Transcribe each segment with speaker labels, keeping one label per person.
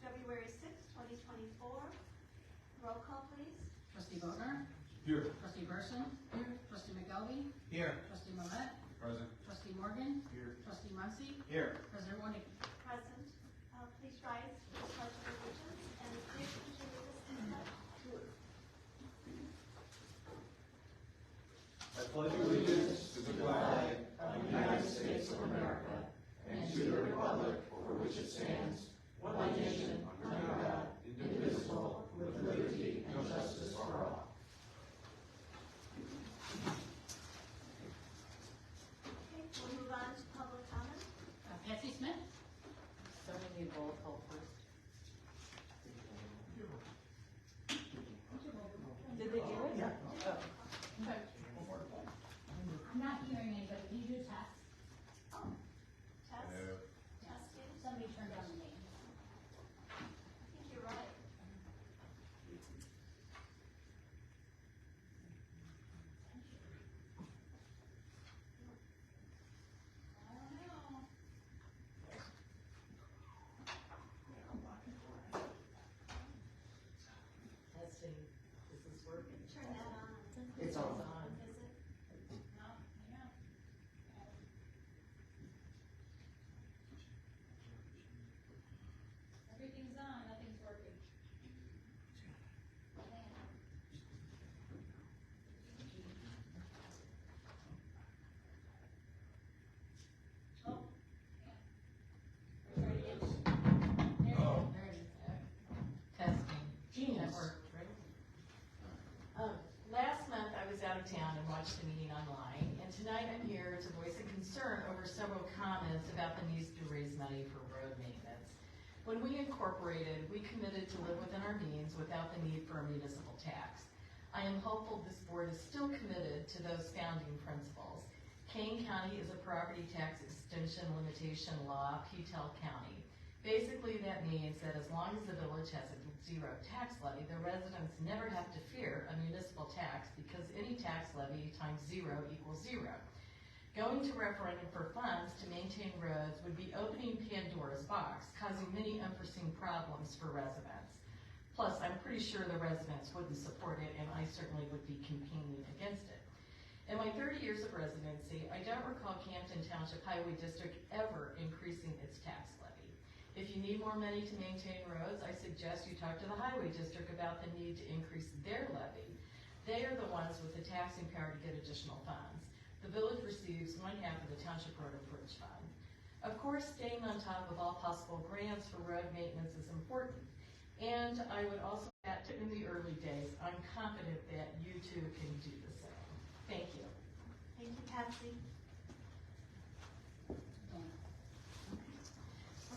Speaker 1: February 6th, 2024. Roll call, please.
Speaker 2: Trustee Bodnar?
Speaker 3: Here.
Speaker 2: Trustee Burson? Here. Trustee McElvey?
Speaker 3: Here.
Speaker 2: Trustee Millette?
Speaker 3: Present.
Speaker 2: Trustee Morgan?
Speaker 3: Here.
Speaker 2: Trustee Muncy?
Speaker 3: Here.
Speaker 2: President Winicky?
Speaker 1: Present. Please rise for the pledge of allegiance and please continue this pledge.
Speaker 4: I pledge allegiance to the flag of the United States of America and to the republic for which it stands, one nation, under God, indivisible, with liberty and justice for all.
Speaker 1: Okay, we'll move on to public comment.
Speaker 2: Patsy Smith?
Speaker 5: So we need roll call first. Did they do it? Yeah. Oh. Okay.
Speaker 6: I'm not hearing anybody. Can you do a test?
Speaker 1: Oh, test. Testing.
Speaker 6: Somebody turned on the name.
Speaker 1: I think you're right.
Speaker 6: I don't know.
Speaker 5: Testing. Is this working?
Speaker 1: Turn that on.
Speaker 5: It's on.
Speaker 1: Is it?
Speaker 6: No, yeah. Everything's on, nothing's working. Oh, yeah. Try it again. There you go.
Speaker 5: There it is. Testing. That worked, right? Last month I was out of town and watched the meeting online, and tonight I'm here to voice a concern over several comments about the needs to raise money for road maintenance. When we incorporated, we committed to live within our means without the need for a municipal tax. I am hopeful this board is still committed to those founding principles. Kane County is a property tax extension limitation law, P-TEL County. Basically, that means that as long as the village has a zero tax levy, the residents never have to fear a municipal tax because any tax levy times zero equals zero. Going to referendum for funds to maintain roads would be opening Pandora's box, causing many unforeseen problems for residents. Plus, I'm pretty sure the residents wouldn't support it, and I certainly would be campaigning against it. In my 30 years of residency, I don't recall Camden Township Highway District ever increasing its tax levy. If you need more money to maintain roads, I suggest you talk to the Highway District about the need to increase their levy. They are the ones with the taxing power to get additional funds. The village receives 1/2 of the Township Road Improvement Fund. Of course, staying on top of all possible grants for road maintenance is important. And I would also add that in the early days, I'm confident that you too can do the same. Thank you.
Speaker 1: Thank you, Patsy.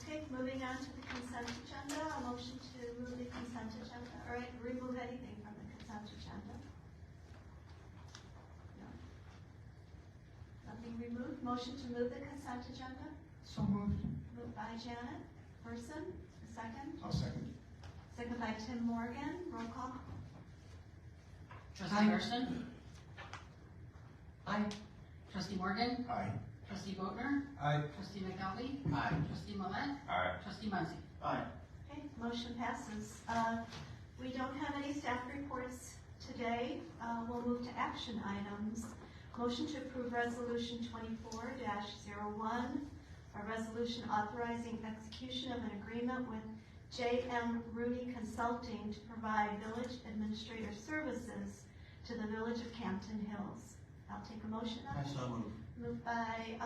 Speaker 1: Okay, moving on to the consent agenda. A motion to move the consent agenda, or remove anything from the consent agenda. No. Nothing removed. Motion to move the consent agenda.
Speaker 3: So moved.
Speaker 1: Moved by Janet Person. A second.
Speaker 3: I'll second.
Speaker 1: Second by Tim Morgan. Roll call.
Speaker 2: Trustee Burson?
Speaker 5: Aye.
Speaker 2: Trustee Morgan?
Speaker 3: Aye.
Speaker 2: Trustee Bodnar?
Speaker 3: Aye.
Speaker 2: Trustee McElvey?
Speaker 3: Aye.
Speaker 2: Trustee Millette?
Speaker 3: Aye.
Speaker 2: Trustee Muncy?
Speaker 3: Aye.
Speaker 1: Okay, motion passes. We don't have any staff reports today. We'll move to action items. Motion to approve resolution 24-01, a resolution authorizing execution of an agreement with J.M. Rooney Consulting to provide village administrator services to the village of Campton Hills. I'll take a motion on it.
Speaker 3: So moved.
Speaker 1: Moved by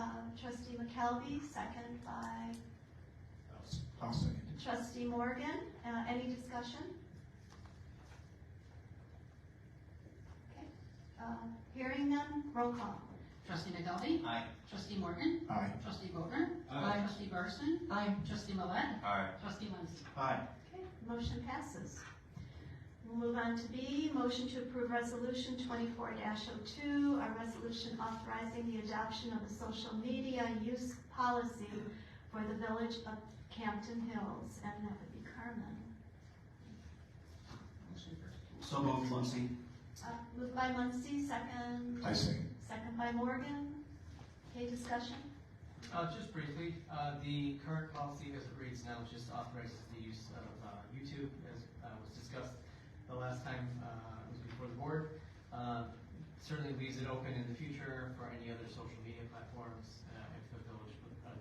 Speaker 1: trustee McKelvey, second by
Speaker 3: I'll second.
Speaker 1: trustee Morgan. Any discussion? Okay. Hearing none, roll call.
Speaker 2: Trustee McElvey?
Speaker 3: Aye.
Speaker 2: Trustee Morgan?
Speaker 3: Aye.
Speaker 2: Trustee Bodnar?
Speaker 3: Aye.
Speaker 2: Trustee Burson?
Speaker 5: Aye.
Speaker 2: Trustee Millette?
Speaker 3: Aye.
Speaker 2: Trustee Muncy?
Speaker 3: Aye.
Speaker 1: Okay, motion passes. We'll move on to B, motion to approve resolution 24-02, a resolution authorizing the adoption of a social media use policy for the village of Campton Hills, and that would be Carmen.
Speaker 4: So moved, Muncy.
Speaker 1: Moved by Muncy, second.
Speaker 3: I second.
Speaker 1: Second by Morgan. Okay, discussion?
Speaker 7: Just briefly, the current policy as it reads now just authorizes the use of YouTube, as was discussed the last time it was before the board. Certainly leaves it open in the future for any other social media platforms if the village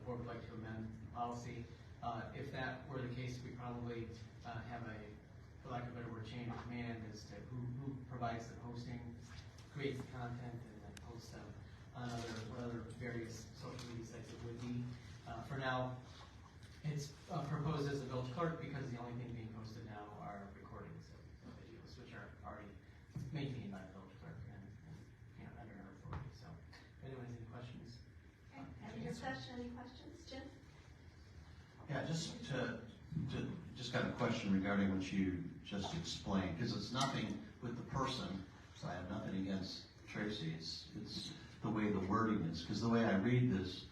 Speaker 7: board would like to amend the policy. If that were the case, we probably have a, for lack of a better word, chain of command as to who provides the hosting, creates the content, and then posts them on other various social media sites it would be. For now, it's proposed as a village clerk because the only thing being posted now are recordings of videos, which are already maintained by the village clerk and under her authority. So, if anyone has any questions.
Speaker 1: Okay, any discussion, any questions, Jim?
Speaker 8: Yeah, just got a question regarding what you just explained, because it's nothing with the person, so I have nothing against Tracy. It's the way the wording is, because the way I read this,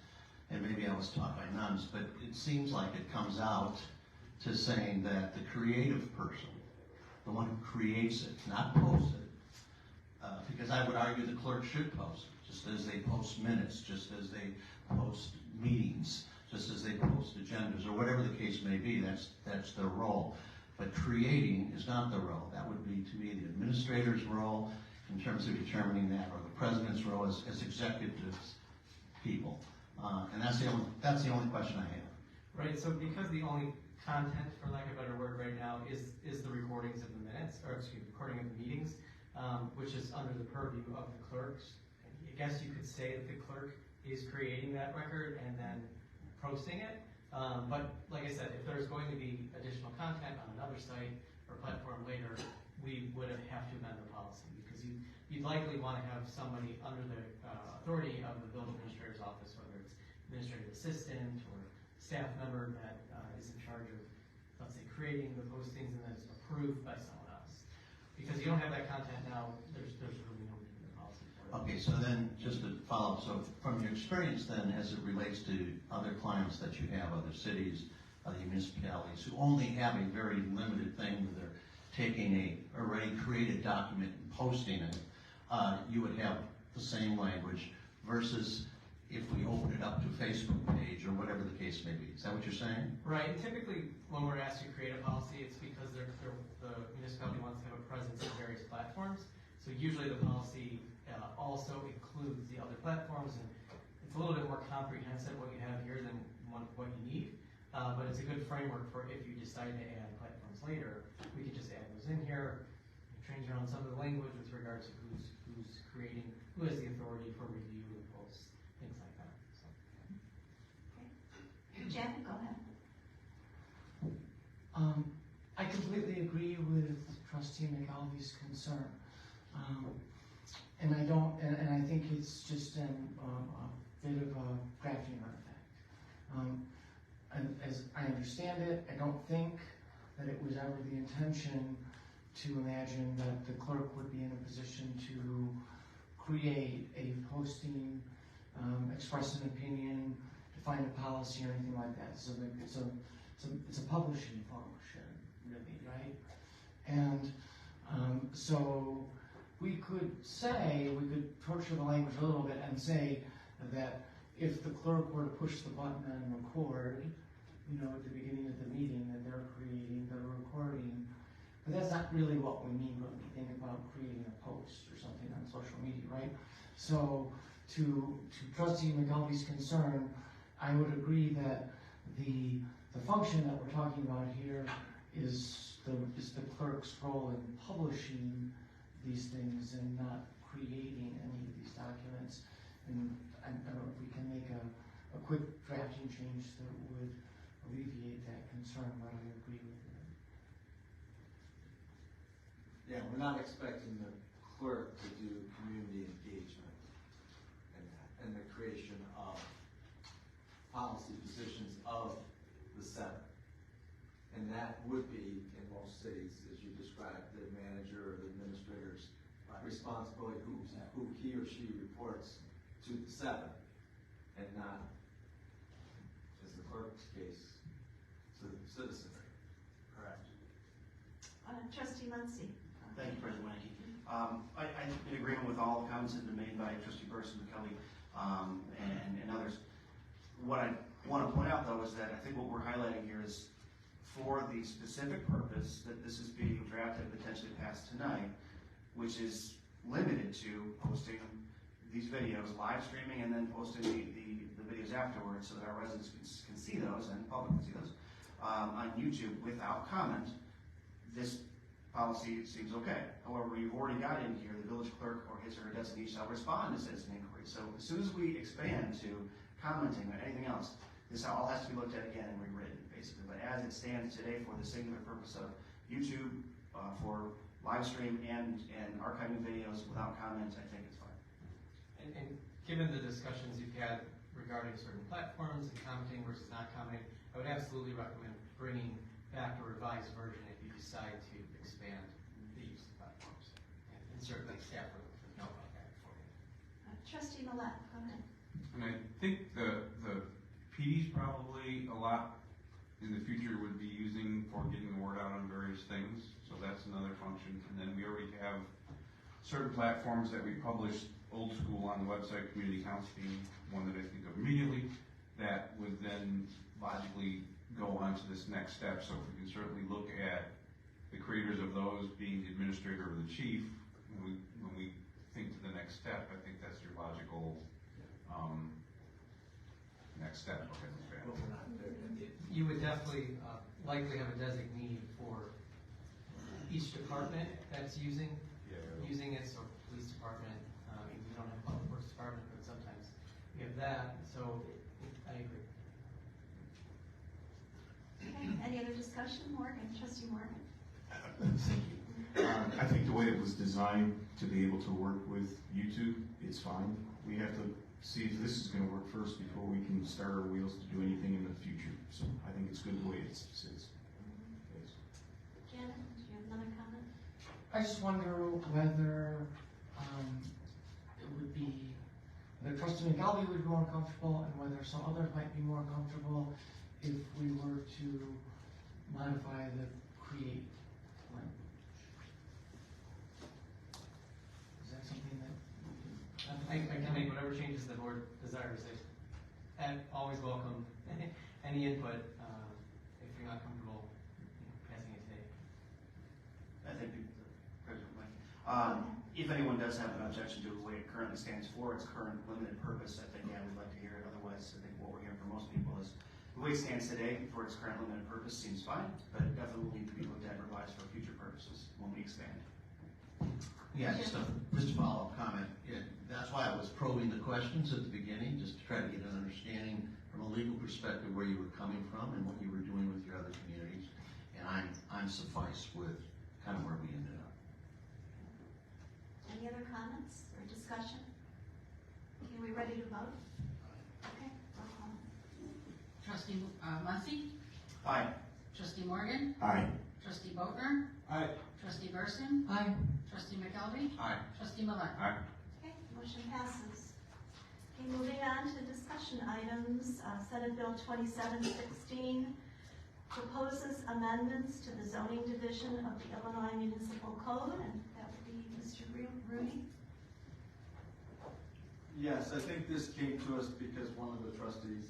Speaker 8: and maybe I was taught by nuns, but it seems like it comes out to saying that the creative person, the one who creates it, not posts it, because I would argue the clerk should post it, just as they post minutes, just as they post meetings, just as they post agendas, or whatever the case may be. That's their role. But creating is not the role. That would be, to me, the administrator's role in terms of determining that, or the president's role as executive people. And that's the only question I have.
Speaker 7: Right, so because the only content, for lack of a better word right now, is the recordings of the minutes, or excuse me, recording of the meetings, which is under the purview of the clerks. I guess you could say that the clerk is creating that record and then posting it. But like I said, if there's going to be additional content on another site or platform later, we would have to amend the policy, because you'd likely want to have somebody under the authority of the village administrator's office, whether it's administrative assistant or staff member that is in charge of, let's say, creating the postings and then it's approved by someone else. Because you don't have that content now, there's really no need in the policy for it.
Speaker 8: Okay, so then just to follow up, so from your experience then, as it relates to other clients that you have, other cities, other municipalities, who only have a very limited thing where they're taking a already created document and posting it, you would have the same language versus if we open it up to a Facebook page or whatever the case may be. Is that what you're saying?
Speaker 7: Right, and typically when we're asked to create a policy, it's because the municipality wants to have a presence in various platforms. So usually the policy also includes the other platforms, and it's a little bit more comprehensive what you have here than what you need. But it's a good framework for if you decide to add platforms later, we can just add those in here, change around some of the language with regards to who's creating, who has the authority for review of posts, things like that. So.
Speaker 1: Okay. Janet, go ahead.
Speaker 9: I completely agree with Trustee McAlvey's concern. And I think it's just a bit of a drafting artifact. And as I understand it, I don't think that it was ever the intention to imagine that the clerk would be in a position to create a posting, express an opinion, define a policy or anything like that. So it's a publishing function, really, right? And so we could torture the language a little bit and say that if the clerk were to push the button and record, at the beginning of the meeting, that they're creating the recording. But that's not really what we mean when we think about creating a post or something on social media, right? So to Trustee McAlvey's concern, I would agree that the function that we're talking about here is the clerk's role in publishing these things and not creating any of these documents. And I don't know if we can make a quick drafting change that would alleviate that concern, but I agree with you.
Speaker 4: Yeah, we're not expecting the clerk to do community engagement and the creation of policy positions of the center. And that would be, in most cities, as you described, the manager or the administrator's responsibility, who he or she reports to the center, and not, as the clerk's case, to the citizenry.
Speaker 8: Correct.
Speaker 1: Trustee Muncy.
Speaker 10: Thank you, President Wenke. I'm in agreement with all the comments that have been made by Trustee Burson, Kelly, and others. what I want to point out though is that I think what we're highlighting here is for the specific purpose that this is being drafted and potentially passed tonight, which is limited to posting these videos, live streaming, and then posting the videos afterwards so that our residents can see those and the public can see those on YouTube without comment. This policy seems okay. However, you've already got in here the village clerk or his or her designee shall respond to citizen inquiry. So as soon as we expand to commenting or anything else, this all has to be looked at again and rewritten, basically. But as it stands today for the singular purpose of YouTube, for live stream and archiving videos without comment, I think it's fine.
Speaker 7: And given the discussions you've had regarding certain platforms and commenting versus not commenting, I would absolutely recommend bringing back a revised version if you decide to expand the use of platforms. And certainly staff would know about that for you.
Speaker 1: Trustee Millette, go ahead.
Speaker 11: And I think the PD's probably a lot in the future would be using for getting the word out on various things. So that's another function. And then we already have certain platforms that we publish old school on the website, Community Council being one that I think of immediately, that would then logically go on to this next step. So we can certainly look at the creators of those being the administrator or the chief. When we think to the next step, I think that's your logical next step.
Speaker 7: You would definitely likely have a designee for each department that's using it. So police department, we don't have public works department, but sometimes we have that. So I agree.
Speaker 1: Okay, any other discussion? Morgan, Trustee Morgan.
Speaker 3: Thank you. I think the way it was designed to be able to work with YouTube, it's fine. We have to see if this is going to work first before we can start our wheels to do anything in the future. So I think it's good the way it sits.
Speaker 1: Janet, do you have another comment?
Speaker 9: I just wonder whether it would be, whether Trustee McAlvey would be more comfortable and whether some others might be more comfortable if we were to modify the create language. Is that something that
Speaker 7: I can make whatever changes the board desires. And always welcome any input if you're not comfortable passing it today.
Speaker 10: I think President Wayne. If anyone does have an objection to the way it currently stands for its current limited purpose, I think, yeah, we'd like to hear it. Otherwise, I think what we're hearing from most people is the way it stands today for its current limited purpose seems fine, but it definitely will need to be looked at and revised for future purposes when we expand.
Speaker 8: Yeah, just a follow-up comment. Yeah, that's why I was probing the questions at the beginning, just to try to get an understanding from a legal perspective where you were coming from and what you were doing with your other communities. And I'm sufficed with kind of where we ended up.
Speaker 1: Any other comments or discussion? Okay, are we ready to vote? Okay, roll call.
Speaker 2: Trustee Muncy,
Speaker 10: Aye.
Speaker 2: Trustee Morgan,
Speaker 3: Aye.
Speaker 2: Trustee Boatner,
Speaker 3: Aye.
Speaker 2: Trustee Burson,
Speaker 9: Aye.
Speaker 2: Trustee McKelvey,
Speaker 8: Aye.
Speaker 2: Trustee Millette.
Speaker 11: Aye.
Speaker 1: Okay, motion passes. Okay, moving on to discussion items, Senate Bill 2716 proposes amendments to the zoning division of the Illinois Municipal Code, and that would be Mr. Rooney.
Speaker 12: Yes, I think this came to us because one of the trustees,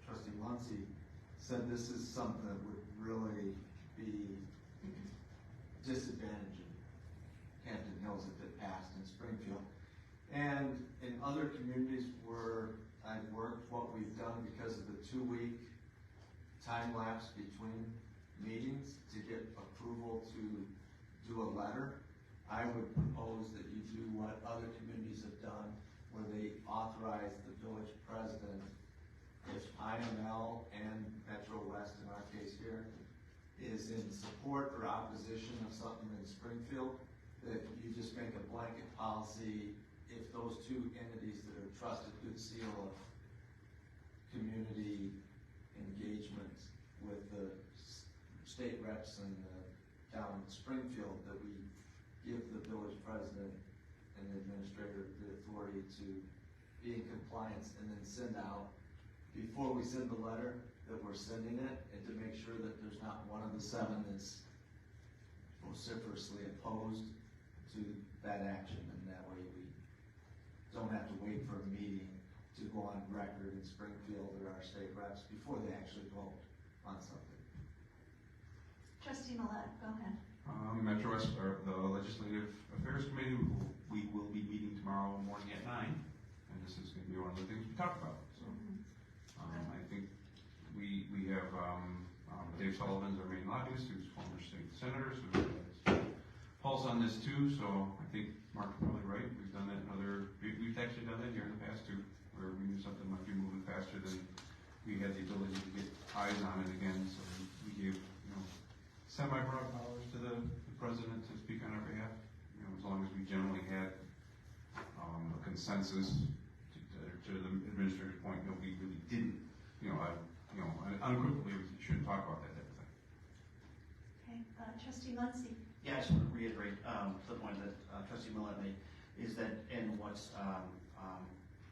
Speaker 12: Trustee Muncy, said this is something that would really be disadvantaging Hampton Hills if it passed in Springfield. And in other communities where I've worked, what we've done because of the 2-week time lapse between meetings to get approval to do a letter, I would propose that you do what other communities have done, where they authorize the village president, if IML and Metro West, in our case here, is in support or opposition of something in Springfield, that you just make a blanket policy if those two entities that are trusted good seal of community engagement with the state reps and down in Springfield, that we give the village president and the administrator the authority to be in compliance and then send out, before we send the letter, that we're sending it, and to make sure that there's not one of the 7 that's vociferously opposed to that action, and that way we don't have to wait for a meeting to go on record in Springfield or our state reps before they actually vote on something.
Speaker 1: Trustee Millet, go ahead.
Speaker 11: Metro West, or the Legislative Affairs Committee, we will be meeting tomorrow morning at 9, and this is going to be one of the things we talk about. So, I think we have Dave Sullivan's our main lobbyist, who's former state senator, so has pulse on this too. So I think Mark's probably right. We've done that in we've actually done that here in the past too, where we knew something might be moving faster than we had the ability to get eyes on it again. So we gave semi-broad powers to the president to speak on our behalf. As long as we generally had a consensus to the administrator's point, we really didn't, unequivocally, we shouldn't talk about that type of thing.
Speaker 1: Okay, Trustee Muncy.
Speaker 10: Yeah, I just want to reiterate the point that Trustee Millett made, is that, and what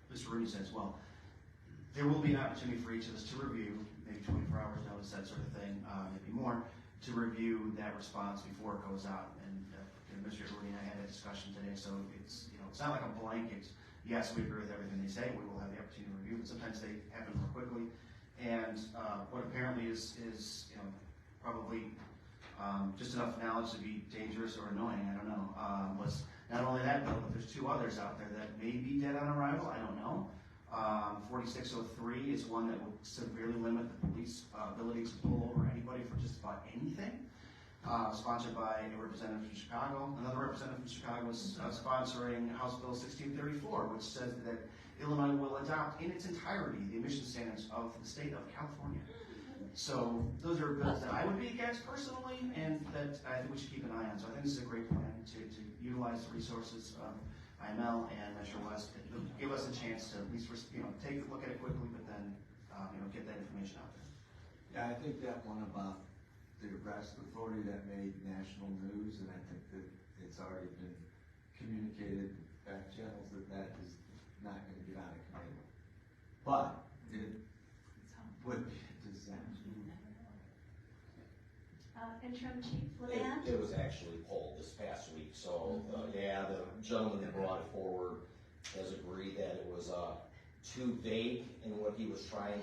Speaker 10: Mr. Rooney said as well, there will be an opportunity for each of us to review, maybe 24 hours notice, that sort of thing, maybe more, to review that response before it goes out. And Mr. Rooney and I had a discussion today, so it's not like a blanket. Yes, we agree with everything they say. We will have the opportunity to review, but sometimes they happen more quickly. And what apparently is probably just enough knowledge to be dangerous or annoying, I don't know, was not only that bill, but there's two others out there that may be dead on arrival, I don't know. 4603 is one that would severely limit the police ability to pull over anybody for just about anything. Sponsored by a representative from Chicago. Another representative from Chicago is sponsoring House Bill 1634, which says that Illinois will adopt in its entirety the emission standards of the state of California. So those are bills that I would be against personally, and that I think we should keep an eye on. So I think this is a great plan to utilize the resources of IML and Metro West. It'll give us a chance to at least take a look at it quickly, but then get that information out there.
Speaker 12: Yeah, I think that one about the arrest authority that made national news, and I think that it's already been communicated back channels that is not going to get out of committee. But it would be a disaster.
Speaker 1: Interim Chief Leland.
Speaker 13: It was actually pulled this past week, so the gentleman that brought it forward has agreed that it was too vague in what he was trying.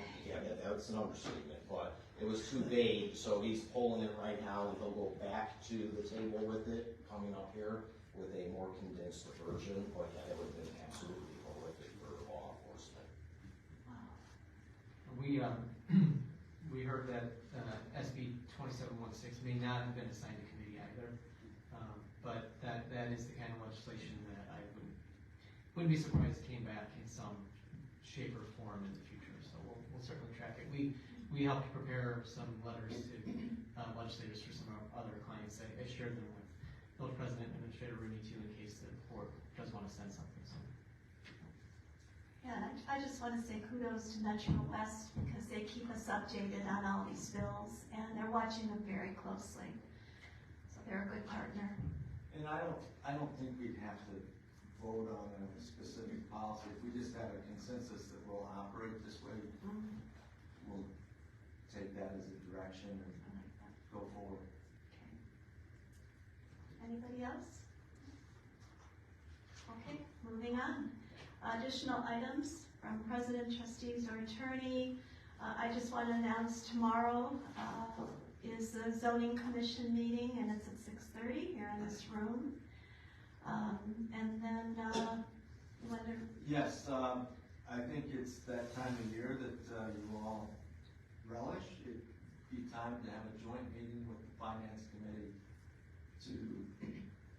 Speaker 13: That's an understatement, but it was too vague, so he's pulling it right now, and he'll go back to the table with it coming up here with a more condensed version. But yeah, that would have been absolutely horrific for law enforcement.
Speaker 7: We heard that SB 2716 may not have been assigned to committee either, but that is the kind of legislation that I wouldn't be surprised it came back in some shape or form in the future. So we'll certainly track it. We helped prepare some letters to legislators for some of our other clients. I shared them with both President and Administrator Rooney too, in case the board does want to send something. So.
Speaker 1: Yeah, I just want to say kudos to Metro West, because they keep us updated on all these bills, and they're watching them very closely. So they're a good partner.
Speaker 12: And I don't think we'd have to vote on a specific policy. If we just have a consensus that we'll operate this way, we'll take that as a direction and go forward.
Speaker 1: Okay. Anybody else? Okay, moving on. Additional items from President, Trustees, or Attorney. I just want to announce tomorrow is the Zoning Commission meeting, and it's at 6:30 here in this room. And then,
Speaker 12: Yes, I think it's that time of year that you all relish. It'd be time to have a joint meeting with the Finance Committee to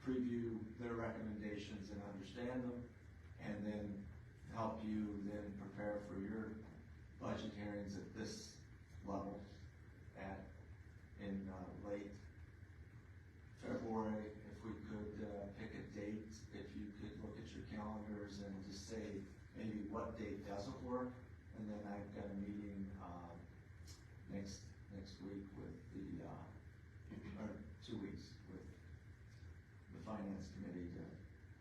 Speaker 12: preview their recommendations and understand them, and then help you then prepare for your budget hearings at this level in late February. If we could pick a date, if you could look at your calendars and just say maybe what date doesn't work, and then I've got a meeting next week with or 2 weeks with the Finance Committee to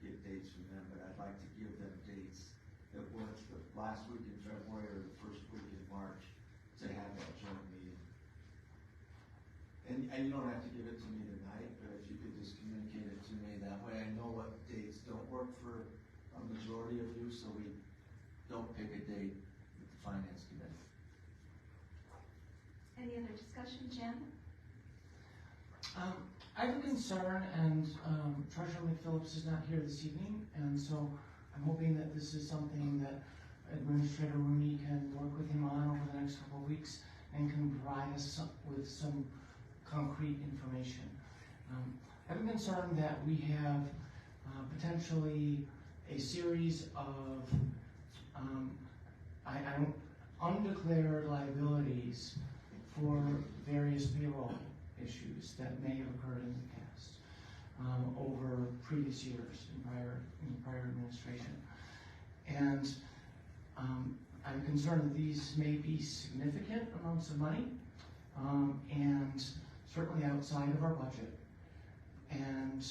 Speaker 12: get dates from them, but I'd like to give them dates that work the last week in February or the first week in March to have that joint meeting. And you don't have to give it to me tonight, but if you could just communicate it to me, that way I know what dates don't work for a majority of you, so we don't pick a date
Speaker 1: discussion, Jen?
Speaker 9: I have a concern, and Treasurer McPhillips is not here this evening, and so I'm hoping that this is something that Administrator Rooney can work with him on over the next couple of weeks and can provide us with some concrete information. I have a concern that we have potentially a series of undeclared liabilities for various payroll issues that may have occurred in the past over previous years in prior administration. And I'm concerned that these may be significant amounts of money and certainly outside of our budget. And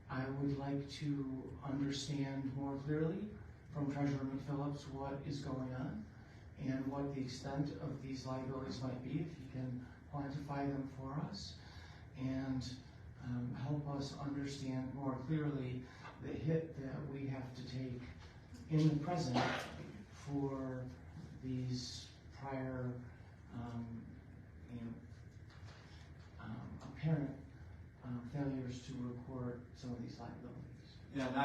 Speaker 9: I would like to understand more clearly from Treasurer McPhillips what is going on and what the extent of these liabilities might be, if he can quantify them for us, and help us understand more clearly the hit that we have to take in the present for these prior apparent failures to report some of these liabilities.
Speaker 12: Yeah, and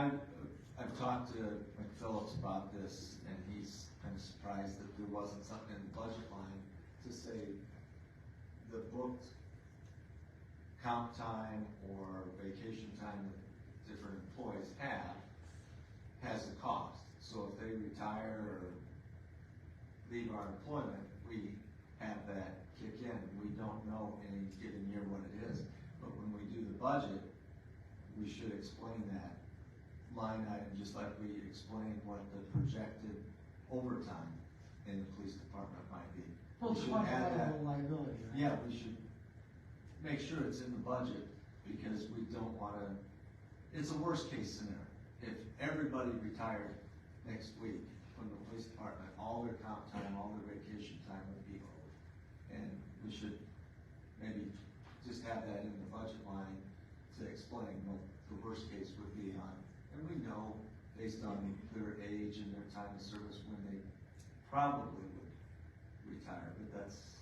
Speaker 12: I've talked to McPhillips about this, and he's kind of surprised that there wasn't something in the budget line to say the booked comp time or vacation time that different employees has a cost. So if they retire or leave our employment, we have that kick in. We don't know in any given year what it is, but when we do the budget, we should explain that line item just like we explain what the projected overtime in the police department might be.
Speaker 9: Well, it's quantifiable liability, right?
Speaker 12: Yeah, we should make sure it's in the budget, because we don't want to, it's a worst case scenario. If everybody retired next week from the police department, all their comp time, all their vacation time would be over. And we should maybe just have that in the budget line to explain what the worst case would be on. And we know, based on their age and their time of service, when they probably would retire, but that's,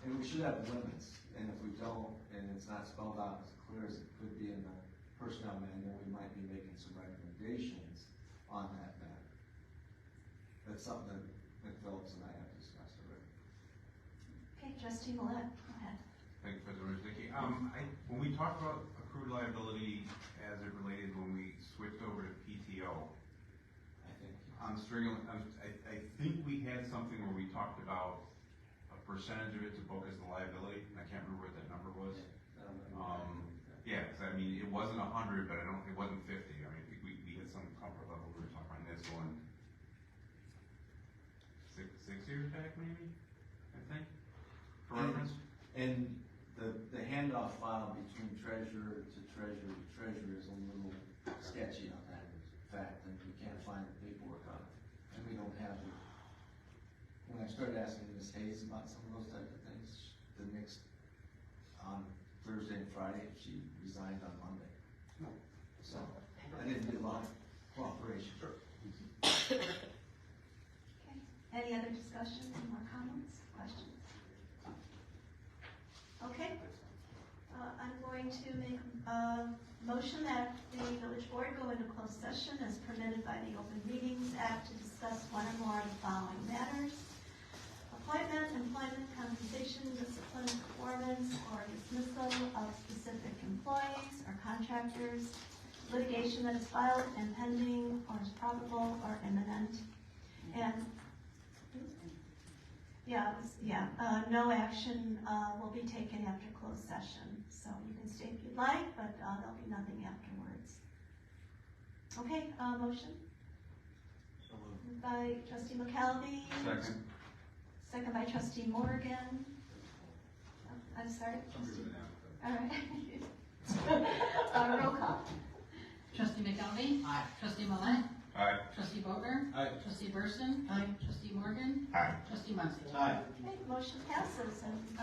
Speaker 12: and we should have limits. And if we don't, and it's not spelled out as clear as it could be in the personnel manual, we might be making some recommendations on that matter. That's something that McPhillips and I have discussed already.
Speaker 1: Okay, Trustee Millette, go ahead.
Speaker 11: Thank you, President Rosicki. When we talked about accrued liability as it related when we switched over to PTO, I think we had something where we talked about a percentage of it to book as the liability, and I can't remember what that number was. Yeah, because I mean, it wasn't 100, but it wasn't 50. I mean, we had some comfort level. We were talking about this going six years back, maybe, I think, for reference.
Speaker 12: And the handoff file between treasurer to treasurer to treasurer is a little sketchy on that fact, and we can't find the paperwork on it. And we don't have it. When I started asking Ms. Hayes about some of those type of things, the next, on Thursday and Friday, she resigned on Monday. So, I didn't get a lot of cooperation.
Speaker 1: Okay. Any other discussion, any more comments, questions? Okay. I'm going to make a motion that the village board go into closed session as permitted by the Open Meetings Act to discuss one or more of the following matters: appointment, employment, compensation, discipline, performance, or dismissal of specific employees or contractors, litigation that is filed and pending or is probable or imminent, and no action will be taken after closed session. So you can stay if you'd like, but there'll be nothing afterwards. Okay, motion? Moved by Trustee McKelvey.
Speaker 11: Second.
Speaker 1: Second by Trustee Morgan. Oh, I'm sorry. All right. Roll call.
Speaker 2: Trustee McKelvey? Aye. Trustee Millette?
Speaker 11: Aye.
Speaker 2: Trustee Boger?
Speaker 12: Aye.
Speaker 2: Trustee Burson?
Speaker 9: Aye.
Speaker 2: Trustee Morgan?
Speaker 3: Aye.
Speaker 2: Trustee Muncy?
Speaker 12: Aye.
Speaker 1: Okay, motion passes, and